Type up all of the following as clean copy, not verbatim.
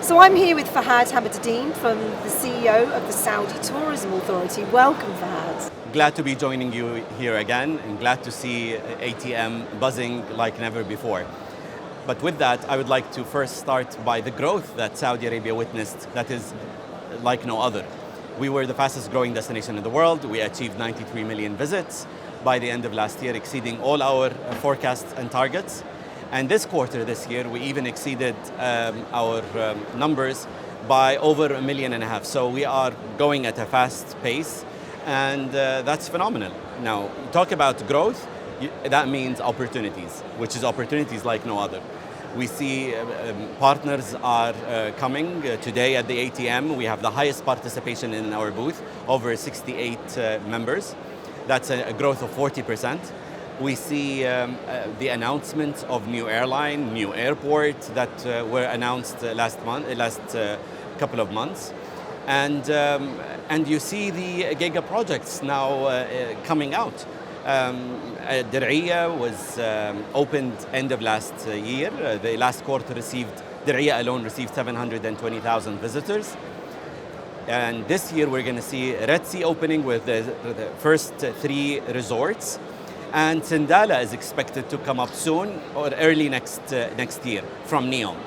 So I'm here with Fahd Hamidaddin, from the CEO of the Saudi Tourism Authority. Welcome, Fahd. Glad to be joining you here again, and glad to see ATM buzzing like never before. But with that, I would like to first start by the growth that Saudi Arabia witnessed that is like no other. We were the fastest growing destination in the world. We achieved 93 million visits by the end of last year, exceeding all our forecasts and targets. And this quarter, this year, we even exceeded our numbers by over 1.5 million. So we are going at a fast pace, and that's phenomenal. Now, talk about growth, that means opportunities, which is opportunities like no other. We see partners are coming today at the ATM. We have the highest participation in our booth, over 68 members. That's a growth of 40%. We see the announcements of new airline, new airport that were announced last couple of months. And you see the giga projects now coming out. Diriyah was opened end of last year. The last quarter Diriyah alone received 720,000 visitors. And this year we're going to see Red Sea opening with the first 3 resorts. And Sindala is expected to come up soon or early next year from NEOM.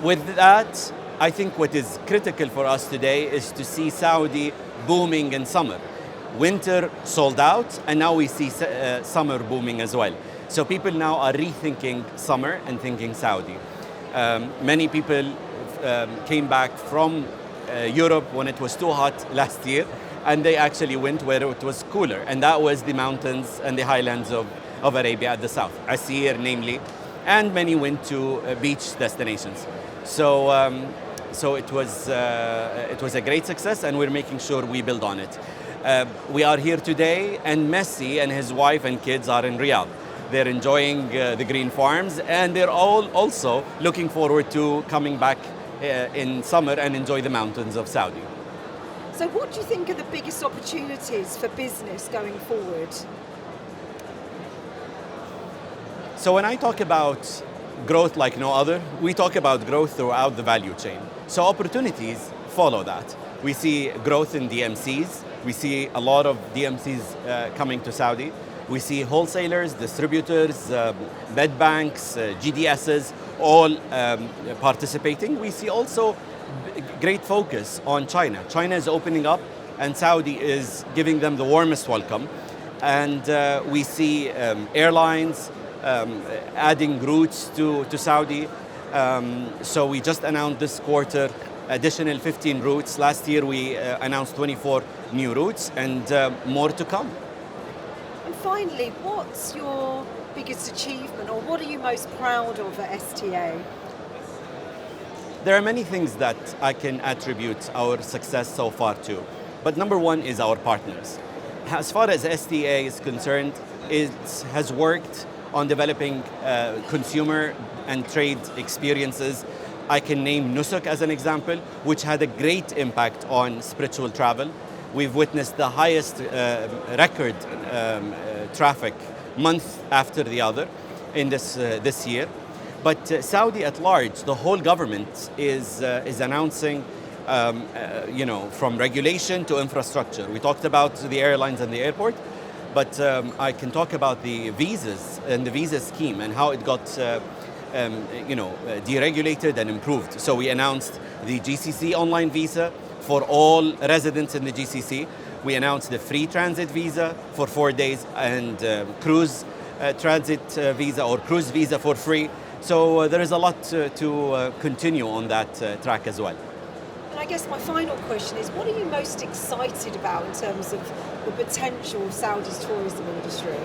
With that, I think what is critical for us today is to see Saudi booming in summer. Winter sold out, and now we see summer booming as well. So people now are rethinking summer and thinking Saudi. Many people came back from Europe when it was too hot last year, and they actually went where it was cooler, and that was the mountains and the highlands of Arabia at the south, Asir namely, and many went to beach destinations. So it was a great success, and we're making sure we build on it. We are here today, and Messi and his wife and kids are in Riyadh. They're enjoying the green farms, and they're all also looking forward to coming back in summer and enjoy the mountains of Saudi. So what do you think are the biggest opportunities for business going forward? So when I talk about growth like no other, we talk about growth throughout the value chain. So opportunities follow that. We see growth in DMCs. We see a lot of DMCs coming to Saudi. We see wholesalers, distributors, bed banks, GDSs, all participating. We see also great focus on China. China is opening up, and Saudi is giving them the warmest welcome. And we see airlines adding routes to Saudi. So we just announced this quarter additional 15 routes. Last year we announced 24 new routes, and more to come. And finally, what's your biggest achievement, or what are you most proud of at STA? There are many things that I can attribute our success so far to, but number one is our partners. As far as STA is concerned, it has worked on developing consumer and trade experiences. I can name Nusuk as an example, which had a great impact on spiritual travel. We've witnessed the highest record traffic month after the other in this year. But Saudi at large, the whole government is announcing, from regulation to infrastructure. We talked about the airlines and the airport, but I can talk about the visas and the visa scheme and how it got deregulated and improved. So we announced the GCC online visa for all residents in the GCC. We announced the free transit visa for 4 days, and cruise transit visa or cruise visa for free. So there is a lot to continue on that track as well. And I guess my final question is, what are you most excited about in terms of the potential of Saudi's tourism industry?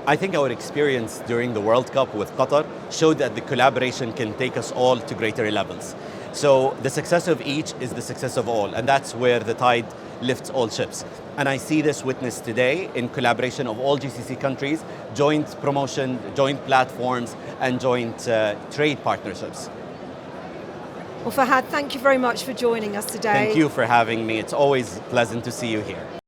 I think our experience during the World Cup with Qatar showed that the collaboration can take us all to greater levels. So the success of each is the success of all, and that's where the tide lifts all ships. And I see this witnessed today in collaboration of all GCC countries, joint promotion, joint platforms, and joint trade partnerships. Well, Fahd, thank you very much for joining us today. Thank you for having me. It's always pleasant to see you here.